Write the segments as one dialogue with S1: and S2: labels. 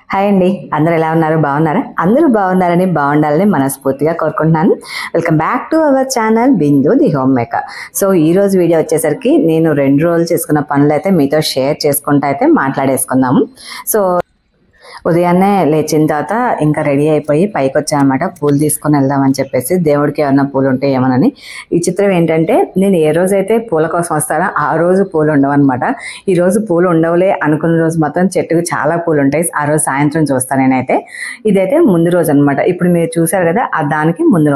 S1: Hi అండి, అందరూ ఎలా ఉన్నారు? బాగున్నారా? అందరూ బాగుండాలని మనస్ఫూర్తిగా కోరుకుంటున్నాను. Welcome back to our channel Bindu the home maker. So ఈ రోజు వీడియో వచ్చేసరికి నేను 2 రోజులు చేసుకున్న పనులు అయితే మీతో షేర్ చేసుకుంటూ అయితే మాట్లాడేసుకుందాము. సో ఉదయాన్నే లేచిన తర్వాత ఇంకా రెడీ అయిపోయి పైకి వచ్చానమాట. పూలు తీసుకొని వెళ్దామని చెప్పేసి, దేవుడికి ఏమన్నా పూలు ఉంటే ఏమనని. ఈ చిత్రం ఏంటంటే, నేను ఏ రోజైతే పూల కోసం వస్తానో ఆ రోజు పూలు ఉండవన్నమాట. ఈ రోజు పూలు ఉండవులే అనుకున్న రోజు మాత్రం చెట్టుకు చాలా పూలు ఉంటాయి. ఆ రోజు సాయంత్రం చూస్తాను నేనైతే. ఇదైతే ముందు రోజు అనమాట. ఇప్పుడు మీరు చూసారు కదా, దానికి ముందు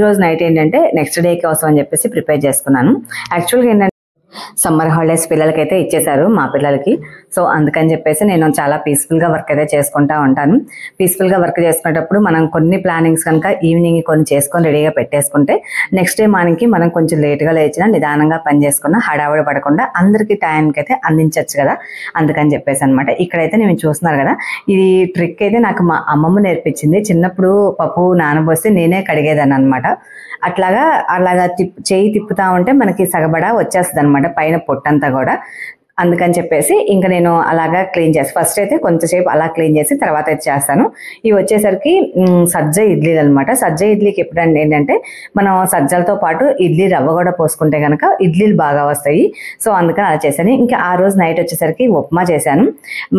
S1: రోజు నైట్ ఏంటంటే నెక్స్ట్ డే కోసం అని చెప్పేసి ప్రిపేర్ చేసుకున్నాను. యాక్చువల్గా ఏంటంటే సమ్మర్ హాలిడేస్ పిల్లలకైతే ఇచ్చేశారు, మా పిల్లలకి. సో అందుకని చెప్పేసి నేను చాలా పీస్ఫుల్గా వర్క్ అయితే చేసుకుంటా ఉంటాను. పీస్ఫుల్గా వర్క్ చేసుకునేటప్పుడు మనం కొన్ని ప్లానింగ్స్ కనుక ఈవినింగ్ కొన్ని చేసుకొని రెడీగా పెట్టేసుకుంటే నెక్స్ట్ డే మార్నింగ్కి మనం కొంచెం లేట్గా లేచినా నిదానంగా పని చేసుకున్నా హడావుడి పడకుండా అందరికీ టైంకి అయితే అందించవచ్చు కదా. అందుకని చెప్పేసి అనమాట. ఇక్కడైతే నేను చూస్తున్నారు కదా, ఈ ట్రిక్ అయితే నాకు మా అమ్మమ్మ నేర్పించింది. చిన్నప్పుడు పప్పు నానబోసి నేనే కడిగేదాన్ని అనమాట. అలాగా చేయి తిప్పుతా ఉంటే మనకి సగబడా వచ్చేస్తుంది అనమాట, పైన పొట్టంతా కూడా. అందుకని చెప్పేసి ఇంకా నేను అలాగా క్లీన్ చేస్తాను. ఫస్ట్ అయితే కొంచెంసేపు అలా క్లీన్ చేసి తర్వాత అయితే చేస్తాను. ఇవి వచ్చేసరికి సజ్జ ఇడ్లీలు అనమాట. సజ్జ ఇడ్లీకి ఎప్పుడంటే ఏంటంటే, మనం సజ్జలతో పాటు ఇడ్లీ రవ్వ కూడా పోసుకుంటే కనుక ఇడ్లీలు బాగా వస్తాయి. సో అందుకని అలా చేశాను. ఇంకా ఆ రోజు నైట్ వచ్చేసరికి ఉప్మా చేశాను.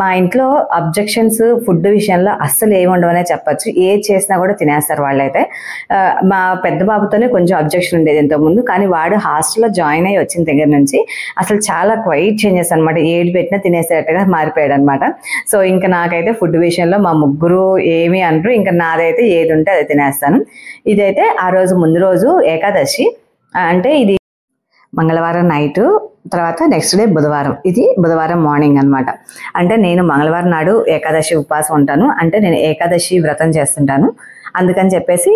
S1: మా ఇంట్లో అబ్జెక్షన్స్ ఫుడ్ విషయంలో అస్సలు ఏమి ఉండవనే చెప్పచ్చు. ఏది చేసినా కూడా తినేస్తారు వాళ్ళైతే. మా పెద్ద బాబుతోనే కొంచెం అబ్జెక్షన్ ఉండేది ఇంతకుముందు, కానీ వాడు హాస్టల్లో జాయిన్ అయ్యి వచ్చిన దగ్గర నుంచి అసలు చాలా క్వైట్ చేంజెస్ అనమాట. ఏది పెట్టినా తినేసేటట్టుగా మారిపోయాడు అనమాట. సో ఇంకా నాకైతే ఫుడ్ విషయంలో మా ముగ్గురు ఏమీ అనరు. ఇంకా నాదైతే ఏది ఉంటే అది తినేస్తాను. ఇదైతే ఆ రోజు ముందు రోజు ఏకాదశి, అంటే ఇది మంగళవారం నైటు, తర్వాత నెక్స్ట్ డే బుధవారం. ఇది బుధవారం మార్నింగ్ అనమాట. అంటే నేను మంగళవారం నాడు ఏకాదశి ఉపవాసం ఉంటాను. అంటే నేను ఏకాదశి వ్రతం చేస్తుంటాను. అందుకని చెప్పేసి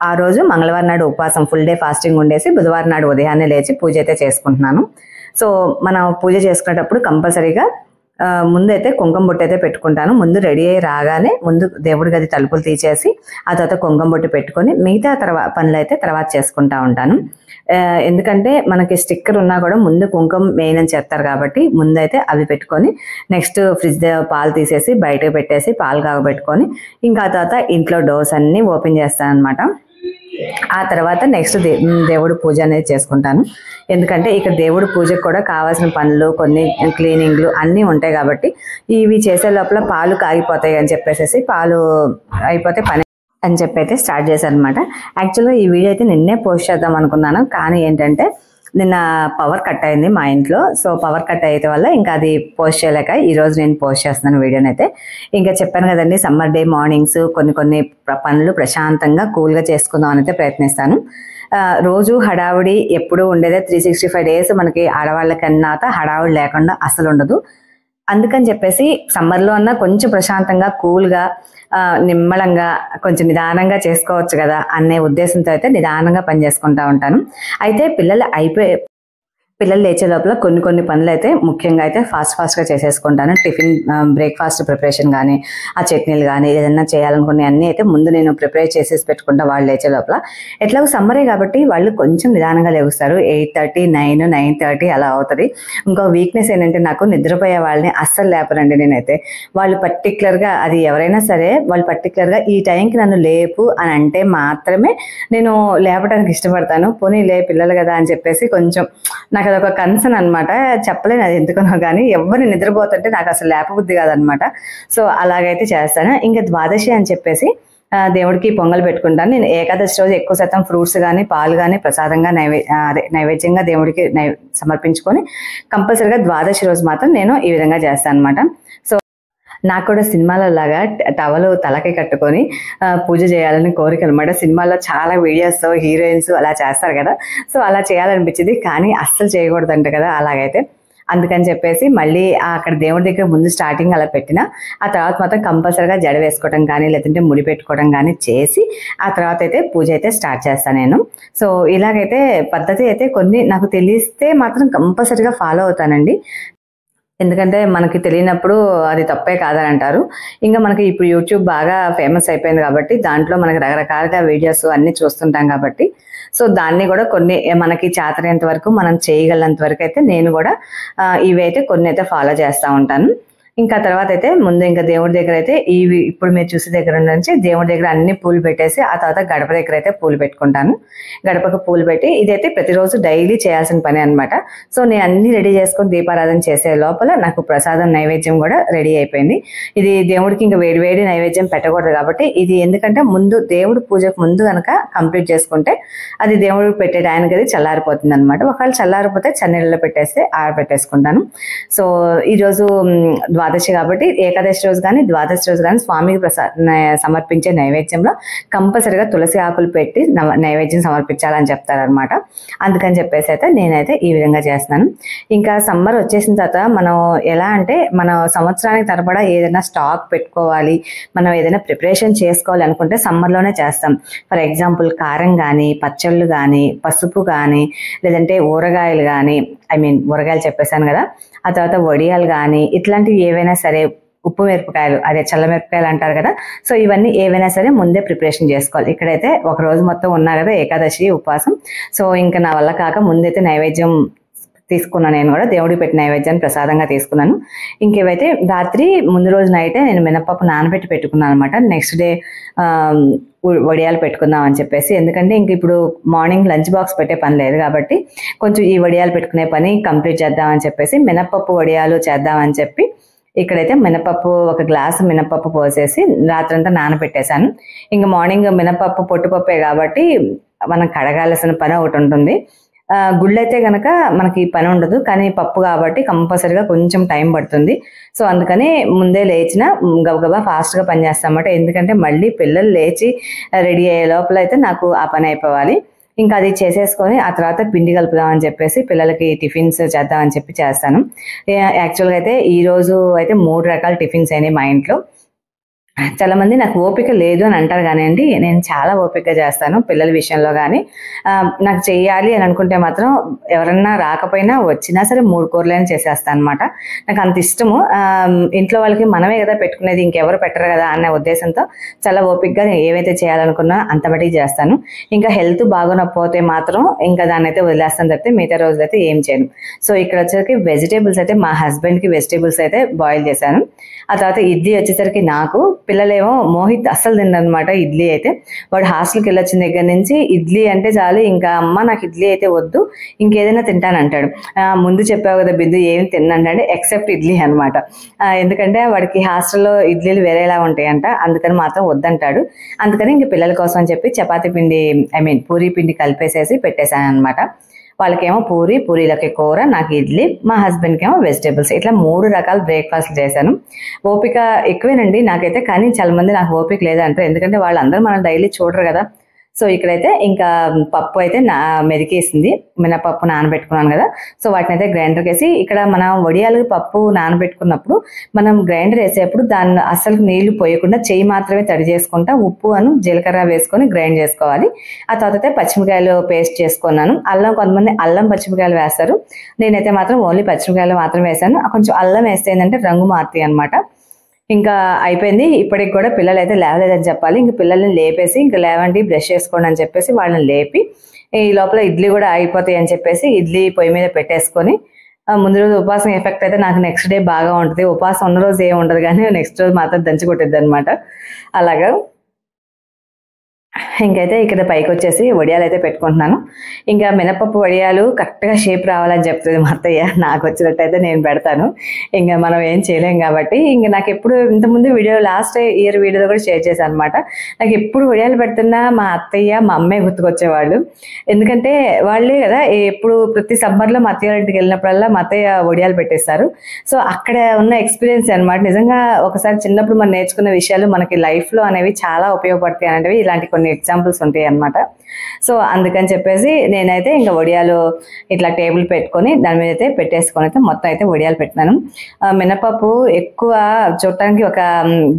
S1: ఆ రోజు మంగళవారం నాడు ఉపవాసం ఫుల్ డే ఫాస్టింగ్ ఉండేసి బుధవారం నాడు ఉదయాన్నే లేచి పూజ అయితే చేసుకుంటున్నాను. సో మనం పూజ చేసుకునేటప్పుడు కంపల్సరీగా ముందైతే కుంకుమ బొట్టు అయితే పెట్టుకుంటాను. ముందు రెడీ అయ్యి రాగానే ముందు దేవుడి గది తలుపులు తీసేసి ఆ తర్వాత కుంకుమ బొట్టు పెట్టుకొని మిగతా పనులు అయితే తర్వాత చేసుకుంటా ఉంటాను. ఎందుకంటే మనకి స్టిక్కర్ ఉన్నా కూడా ముందు కుంకుమ మెయిన్ అని చెప్తారు కాబట్టి ముందైతే అవి పెట్టుకొని నెక్స్ట్ ఫ్రిడ్జ్ పాలు తీసేసి బయటకు పెట్టేసి పాలు కాగబెట్టుకొని ఇంకా ఆ తర్వాత ఇంట్లో డోర్స్ అన్నీ ఓపెన్ చేస్తాను అనమాట. ఆ తర్వాత నెక్స్ట్ దేవుడు పూజ అనేది చేసుకుంటాను. ఎందుకంటే ఇక్కడ దేవుడు పూజకు కూడా కావాల్సిన పనులు కొన్ని క్లీనింగ్లు అన్నీ ఉంటాయి కాబట్టి ఇవి చేసే లోపల పాలు కాగిపోతాయి అని చెప్పేసి పాలు అయిపోతే పని అని చెప్పి అయితే స్టార్ట్ చేశాను అనమాట. యాక్చువల్గా ఈ వీడియో అయితే నిన్నే పోస్ట్ చేద్దాం అనుకున్నాను, కానీ ఏంటంటే నిన్న పవర్ కట్ అయింది మా ఇంట్లో. సో పవర్ కట్ అయ్యే వల్ల ఇంకా అది పోస్ట్ చేయలేక ఈరోజు నేను పోస్ట్ చేస్తున్నాను వీడియోని అయితే. ఇంకా చెప్పాను కదండి, సమ్మర్ డే మార్నింగ్స్ కొన్ని పనులు ప్రశాంతంగా కూల్గా చేసుకుందాం అని అయితే ప్రయత్నిస్తాను. రోజు హడావుడి ఎప్పుడూ ఉండేదే. 365 డేస్ మనకి ఆడవాళ్ళకన్నా హడావుడి లేకుండా అసలు ఉండదు. అందుకని చెప్పేసి సమ్మర్లో అన్నా కొంచెం ప్రశాంతంగా కూల్గా నిమ్మలంగా కొంచెం నిదానంగా చేసుకోవచ్చు కదా అనే ఉద్దేశంతో అయితే నిదానంగా పని చేసుకుంటూ ఉంటాను. అయితే పిల్లలు లేచే లోపల కొన్ని పనులు అయితే ముఖ్యంగా అయితే ఫాస్ట్గా చేసేసుకుంటాను. టిఫిన్ బ్రేక్ఫాస్ట్ ప్రిపరేషన్ కానీ ఆ చట్నీలు కానీ ఏదైనా చేయాలనుకునే అన్నీ అయితే ముందు నేను ప్రిపేర్ చేసేసి పెట్టుకుంటా. వాళ్ళు లేచే లోపల ఎట్లాగో సమ్మరే కాబట్టి వాళ్ళు కొంచెం నిదానంగా లేస్తారు. 8:30, 9:30 అలా అవుతుంది. ఇంకో వీక్నెస్ ఏంటంటే, నాకు నిద్రపోయే వాళ్ళని అస్సలు లేపనండి నేనైతే. వాళ్ళు పర్టికులర్గా, అది ఎవరైనా సరే, వాళ్ళు పర్టికులర్గా ఈ టైంకి నన్ను లేపు అని అంటే మాత్రమే నేను లేపడానికి ఇష్టపడతాను. పోనీ పిల్లలు కదా అని చెప్పేసి కొంచెం నాకు అదొక కన్సర్న్ అనమాట. చెప్పలేను అది ఎందుకనో, కానీ ఎవరిని నిద్రపోతుంటే నాకు అసలు లేపబుద్ధి కాదనమాట. సో అలాగైతే చేస్తాను. ఇంకా ద్వాదశి అని చెప్పేసి దేవుడికి పొంగల్ పెట్టుకుంటాను. నేను ఏకాదశి రోజు ఎక్కువ శాతం ఫ్రూట్స్ కానీ పాలు కానీ ప్రసాదంగా నైవేద్యంగా దేవుడికి సమర్పించుకొని కంపల్సరీగా ద్వాదశి రోజు మాత్రం నేను ఈ విధంగా చేస్తాను అనమాట. సో నాకు కూడా సినిమాలో లాగా టవలు తలకి కట్టుకొని పూజ చేయాలని కోరిక అనమాట. సినిమాల్లో చాలా వీడియోస్ హీరోయిన్స్ అలా చేస్తారు కదా, సో అలా చేయాలనిపించింది, కానీ అస్సలు చేయకూడదంట కదా అలాగైతే. అందుకని చెప్పేసి మళ్ళీ అక్కడ దేవుడి దగ్గర ముందు స్టార్టింగ్ అలా పెట్టిన ఆ తర్వాత మాత్రం కంపల్సరీగా జడ వేసుకోవడం కానీ లేదంటే ముడి పెట్టుకోవడం కానీ చేసి ఆ తర్వాత అయితే పూజ అయితే స్టార్ట్ చేస్తాను నేను. సో ఇలాగైతే పద్ధతి అయితే కొన్ని నాకు తెలిస్తే మాత్రం కంపల్సరీగా ఫాలో అవుతానండి. ఎందుకంటే మనకి తెలియనప్పుడు అది తప్పే కాదని అంటారు. ఇంకా మనకి ఇప్పుడు యూట్యూబ్ బాగా ఫేమస్ అయిపోయింది కాబట్టి దాంట్లో మనకి రకరకాలుగా వీడియోస్ అన్నీ చూస్తుంటాం కాబట్టి సో దాన్ని కూడా కొన్ని మనకి చేతనేంత వరకు మనం చేయగలంత వరకు అయితే నేను కూడా ఇవి అయితే కొన్ని అయితే ఫాలో చేస్తూ ఉంటాను. ఇంకా తర్వాత అయితే ముందు ఇంకా దేవుడి దగ్గర అయితే ఇవి ఇప్పుడు మీరు చూసే దగ్గర నుంచి దేవుడి దగ్గర అన్ని పూలు పెట్టేసి ఆ తర్వాత గడప దగ్గర అయితే పూలు పెట్టుకుంటాను. గడపకు పూలు పెట్టి ఇదైతే ప్రతిరోజు డైలీ చేయాల్సిన పని అనమాట. సో నేను అన్ని రెడీ చేసుకుని దీపారాధన చేసే లోపల నాకు ప్రసాదం నైవేద్యం కూడా రెడీ అయిపోయింది. ఇది దేవుడికి ఇంకా వేడి వేడి నైవేద్యం పెట్టకూడదు కాబట్టి ఇది ఎందుకంటే ముందు దేవుడి పూజకు ముందు కనుక కంప్లీట్ చేసుకుంటే అది దేవుడికి పెట్టే టైంకి అది చల్లారిపోతుంది అనమాట. ఒకవేళ చల్లారిపోతే చన్నీళ్ళలో పెట్టేస్తే ఆరబెట్టేసుకుంటాను. సో ఈరోజు ద్వాదశి కాబట్టి ఏకాదశి రోజు కానీ ద్వాదశి రోజు కానీ స్వామికి సమర్పించే నైవేద్యంలో కంపల్సరిగా తులసి ఆకులు పెట్టి నైవేద్యం సమర్పించాలని చెప్తారనమాట. అందుకని చెప్పేసి అయితే నేనైతే ఈ విధంగా చేస్తున్నాను. ఇంకా సమ్మర్ వచ్చేసిన తర్వాత మనం ఎలా అంటే మనం సంవత్సరానికి తరబడా ఏదైనా స్టాక్ పెట్టుకోవాలి, మనం ఏదైనా ప్రిపరేషన్ చేసుకోవాలి అనుకుంటే సమ్మర్లోనే చేస్తాం. ఫర్ ఎగ్జాంపుల్ కారం కానీ, పచ్చళ్ళు కానీ, పసుపు కానీ, లేదంటే ఊరగాయలు కానీ, ఊరగాయలు చెప్పేశాను కదా, ఆ తర్వాత వడియాలు కానీ ఇట్లాంటివి ఏవైనా సరే, ఉప్పు మిరపకాయలు అదే చల్ల మిరపకాయలు అంటారు కదా, సో ఇవన్నీ ఏవైనా సరే ముందే ప్రిపరేషన్ చేసుకోవాలి. ఇక్కడైతే ఒక రోజు మొత్తం ఉన్నా కదా ఏకాదశి ఉపవాసం, సో ఇంకా నా వల్ల కాక ముందైతే నైవేద్యం తీసుకున్నాను. నేను కూడా దేవుడికి పెట్టిన నైవేద్యాన్ని ప్రసాదంగా తీసుకున్నాను. ఇంకేవైతే రాత్రి ముందు రోజు నైటే నేను మినపప్పు నానబెట్టి పెట్టుకున్నాను అనమాట. నెక్స్ట్ డే వడియాలు పెట్టుకుందాం అని చెప్పేసి, ఎందుకంటే ఇంక ఇప్పుడు మార్నింగ్ లంచ్ బాక్స్ పెట్టే పని లేదు కాబట్టి కొంచెం ఈ వడియాలు పెట్టుకునే పని కంప్లీట్ చేద్దామని చెప్పేసి మినపప్పు వడియాలు చేద్దామని చెప్పి ఇక్కడైతే మినపప్పు ఒక గ్లాసు మినపప్పు పోసేసి రాత్రంతా నానబెట్టేశాను. ఇంకా మార్నింగ్ మినపప్పు పొట్టుపప్పే కాబట్టి మనం కడగాల్సిన పని ఒకటి ఉంటుంది. గుళ్ళు అయితే కనుక మనకి పని ఉండదు, కానీ పప్పు కాబట్టి కంపల్సరీగా కొంచెం టైం పడుతుంది. సో అందుకని ముందే లేచిన గబగబా ఫాస్ట్గా పని చేస్తామన్నమాట. ఎందుకంటే మళ్ళీ పిల్లలు లేచి రెడీ అయ్యే లోపల అయితే నాకు ఆ పని అయిపోవాలి. ఇంకా అది చేసేసుకొని ఆ తర్వాత పిండి కలుపుదామని చెప్పేసి పిల్లలకి టిఫిన్స్ చేద్దామని చెప్పి చేస్తాను. యాక్చువల్గా అయితే ఈరోజు అయితే 3 రకాల టిఫిన్స్ అయినాయి మా ఇంట్లో. చాలా మంది నాకు ఓపిక లేదు అని అంటారు, కానివ్వండి నేను చాలా ఓపికగా చేస్తాను పిల్లల విషయంలో. కానీ నాకు చెయ్యాలి అని అనుకుంటే మాత్రం ఎవరన్నా రాకపోయినా వచ్చినా సరే 3 కూరలైనా చేసేస్తాను అనమాట. నాకు అంత ఇష్టము. ఇంట్లో వాళ్ళకి మనమే కదా పెట్టుకునేది, ఇంకెవరు పెట్టరు కదా అనే ఉద్దేశంతో చాలా ఓపికగా ఏవైతే చేయాలనుకున్నా అంత బట్టి చేస్తాను. ఇంకా హెల్త్ బాగునకపోతే మాత్రం ఇంకా దాన్ని అయితే వదిలేస్తాను తప్పితే మిగతా రోజులు అయితే ఏం చేయను. సో ఇక్కడ వచ్చేసరికి వెజిటేబుల్స్ అయితే మా హస్బెండ్కి వెజిటేబుల్స్ అయితే బాయిల్ చేశాను. ఆ తర్వాత ఇడ్లీ వచ్చేసరికి నాకు, పిల్లలేమో మోహిత్ అస్సలు తిననమాట ఇడ్లీ అయితే. వాడు హాస్టల్కి వెళ్ళొచ్చిన దగ్గర నుంచి ఇడ్లీ అంటే చాలు, ఇంకా అమ్మ నాకు ఇడ్లీ అయితే వద్దు ఇంకేదైనా తింటానంటాడు. ముందు చెప్పావు కదా బిందు ఏం తిన్నానంటే ఎక్సెప్ట్ ఇడ్లీ అనమాట. ఎందుకంటే వాడికి హాస్టల్లో ఇడ్లీలు వేరేలా ఉంటాయంట, అందుకని మాత్రం వద్దంటాడు. అందుకని ఇంక పిల్లల కోసం అని చెప్పి చపాతీ పిండి పూరీ పిండి కలిపేసేసి పెట్టేశాను అనమాట. వాళ్ళకేమో పూరీలకి కూర, నాకు ఇడ్లీ, మా హస్బెండ్కి ఏమో వెజిటేబుల్స్. ఇట్లా 3 రకాల బ్రేక్ఫాస్ట్ చేశాను. ఓపిక ఎక్కువేనండి నాకైతే, కానీ చాలా మంది నాకు ఓపిక లేదంటారు, ఎందుకంటే వాళ్ళందరూ మనం డైలీ చూడరు కదా. సో ఇక్కడైతే ఇంకా పప్పు అయితే మెదికేసింది, మినపప్పు నానబెట్టుకున్నాను కదా, సో వాటిని అయితే గ్రైండర్కి వేసి, ఇక్కడ మనం వడియాలు పప్పు నానబెట్టుకున్నప్పుడు మనం గ్రైండర్ వేసేప్పుడు దాన్ని అస్సలు నీళ్లు పోయకుండా చెయ్యి మాత్రమే తడి చేసుకుంటా ఉప్పు జీలకర్ర వేసుకొని గ్రైండ్ చేసుకోవాలి. ఆ తర్వాత పచ్చిమిరకాయలు పేస్ట్ చేసుకున్నాను. అల్లం, కొంతమంది అల్లం పచ్చిమిరకాయలు వేస్తారు, నేనైతే మాత్రం ఓన్లీ పచ్చిమిరకాయలు మాత్రం వేసాను. కొంచెం అల్లం వేస్తే ఏంటంటే రంగు మారుతాయి అనమాట. ఇంకా అయిపోయింది. ఇప్పటికి కూడా పిల్లలు అయితే లేవలేదని చెప్పాలి. ఇంక పిల్లల్ని లేపేసి ఇంకా లేవండి బ్రష్ చేసుకోండి అని చెప్పేసి వాళ్ళని లేపి, ఈ లోపల ఇడ్లీ కూడా అయిపోతాయి అని చెప్పేసి ఇడ్లీ పొయ్యి మీద పెట్టేసుకొని, ముందు రోజు ఉపవాసం ఎఫెక్ట్ అయితే నాకు నెక్స్ట్ డే బాగా ఉంటుంది. ఉపవాసం ఉన్న రోజు ఏమి ఉండదు, కానీ నెక్స్ట్ రోజు మాత్రం దంచి కొట్టిద్ది అనమాట. అలాగా ఇంకైతే ఇక్కడ పైకి వచ్చేసి వడియాలు అయితే పెట్టుకుంటున్నాను. ఇంకా మినపప్పు వడియాలు కరెక్ట్గా షేప్ రావాలని చెప్తుంది మా అత్తయ్య, నాకు వచ్చినట్టయితే నేను పెడతాను. ఇంకా మనం ఏం చేయలేం కాబట్టి, ఇంకా నాకు ఎప్పుడు ఇంతకుముందు వీడియో లాస్ట్ ఇయర్ వీడియోలో కూడా షేర్ చేశాను అనమాట. నాకు ఎప్పుడు వడియాలు పెడుతున్నా మా అత్తయ్య మా అమ్మే గుర్తుకొచ్చేవాళ్ళు. ఎందుకంటే వాళ్ళే కదా ఎప్పుడు ప్రతి సమ్మర్లో మా అత్తయ్య ఇంటికి వెళ్ళినప్పుడల్లా మా అత్తయ్య వడియాలు పెట్టేస్తారు. సో అక్కడ ఉన్న ఎక్స్పీరియన్స్ అనమాట. నిజంగా ఒకసారి చిన్నప్పుడు మనం నేర్చుకున్న విషయాలు మనకి లైఫ్లో అనేవి చాలా ఉపయోగపడతాయి అనేవి ఇలాంటి కొన్ని ఎగ్జాంపుల్స్ ఉంటాయి అన్నమాట. సో అందుకని చెప్పేసి నేనైతే ఇంకా వడియాలు ఇట్లా టేబుల్ పెట్టుకొని దాని మీద అయితే పెట్టేసుకొని అయితే మొత్తం అయితే వడియాలు పెట్టినాను. మినపప్పు ఎక్కువ చూడటానికి ఒక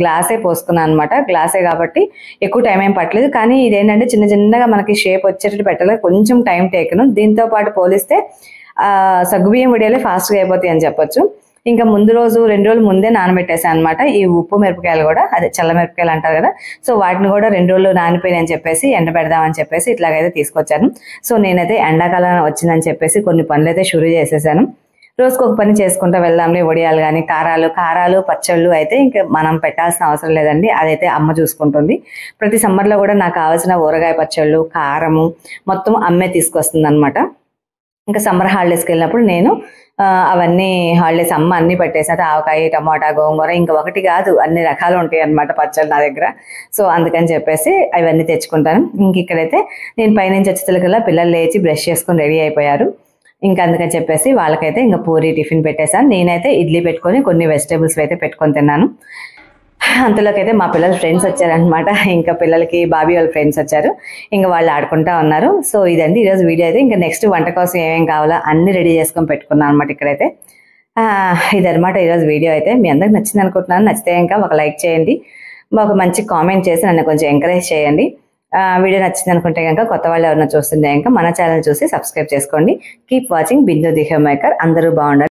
S1: గ్లాసే పోసుకున్నాను అనమాట. గ్లాసే కాబట్టి ఎక్కువ టైం ఏం పట్టలేదు, కానీ ఇదేంటంటే చిన్న చిన్నగా మనకి షేప్ వచ్చేటట్టు పెట్టాలి, కొంచెం టైం టేకను. దీంతో పాటు పోలిస్తే సగ్గుబియ్యం వడియాలే ఫాస్ట్గా అయిపోతాయి అని చెప్పొచ్చు. ఇంకా ముందు రోజు 2 రోజులు ముందే నానబెట్టేసాను అనమాట. ఈ ఉప్పు మిరపకాయలు కూడా, అదే చల్ల మిరపకాయలు అంటారు కదా, సో వాటిని కూడా 2 రోజులు నానిపోయినాయని చెప్పేసి ఎండబెడదామని చెప్పేసి ఇట్లాగైతే తీసుకొచ్చాను. సో నేనైతే ఎండాకాలం వచ్చిందని చెప్పేసి కొన్ని పనులు అయితే షురూ చేసేసాను. రోజుకొక పని చేసుకుంటూ వెళ్దాంలే, వడియాలు కానీ కారాలు పచ్చళ్ళు అయితే ఇంకా మనం పెట్టాల్సిన అవసరం లేదండి, అదైతే అమ్మ చూసుకుంటుంది. ప్రతి సమ్మర్లో కూడా నాకు కావాల్సిన ఊరగాయ పచ్చళ్ళు కారము మొత్తం అమ్మే తీసుకొస్తుంది అనమాట. ఇంకా సమ్మర్ హాలిడేస్కి వెళ్ళినప్పుడు నేను అవన్నీ హాలిడేస్ అమ్మ అన్ని పెట్టేసి, ఆవకాయ టమాటా గోంగూర ఇంకా ఒకటి కాదు అన్ని రకాలు ఉంటాయి అనమాట పచ్చళ్ళు నా దగ్గర. సో అందుకని చెప్పేసి అవన్నీ తెచ్చుకుంటాను. ఇంక ఇక్కడైతే నేను పైనుంచి వచ్చేసరికల్లా పిల్లలు లేచి బ్రష్ చేసుకొని రెడీ అయిపోయారు. ఇంకా అందుకని చెప్పేసి వాళ్ళకైతే ఇంకా పూరి టిఫిన్ పెట్టేశాను. నేనైతే ఇడ్లీ పెట్టుకొని కొన్ని వెజిటేబుల్స్ అయితే పెట్టుకొని తిన్నాను. అంతలోకైతే మా పిల్లల ఫ్రెండ్స్ వచ్చారనమాట. ఇంకా పిల్లలకి బాబీ వాళ్ళ ఫ్రెండ్స్ వచ్చారు, ఇంకా వాళ్ళు ఆడుకుంటా ఉన్నారు. సో ఇదండి ఈరోజు వీడియో అయితే. ఇంకా నెక్స్ట్ వంట కోసం ఏమేమి కావాలో అన్ని రెడీ చేసుకొని పెట్టుకున్నాను అనమాట ఇక్కడైతే. ఇదనమాట ఈరోజు వీడియో అయితే. మీ అందరికి నచ్చింది అనుకుంటున్నాను. నచ్చితే ఇంకా ఒక లైక్ చేయండి, ఒక మంచి కామెంట్ చేసి నన్ను కొంచెం ఎంకరేజ్ చేయండి. వీడియో నచ్చింది అనుకుంటే కనుక కొత్త వాళ్ళు ఎవరైనా చూస్తుంటే కనుక మన ఛానల్ చూసి సబ్స్క్రైబ్ చేసుకోండి. Keep watching Bindu the home maker. అందరూ బాగుండాలి.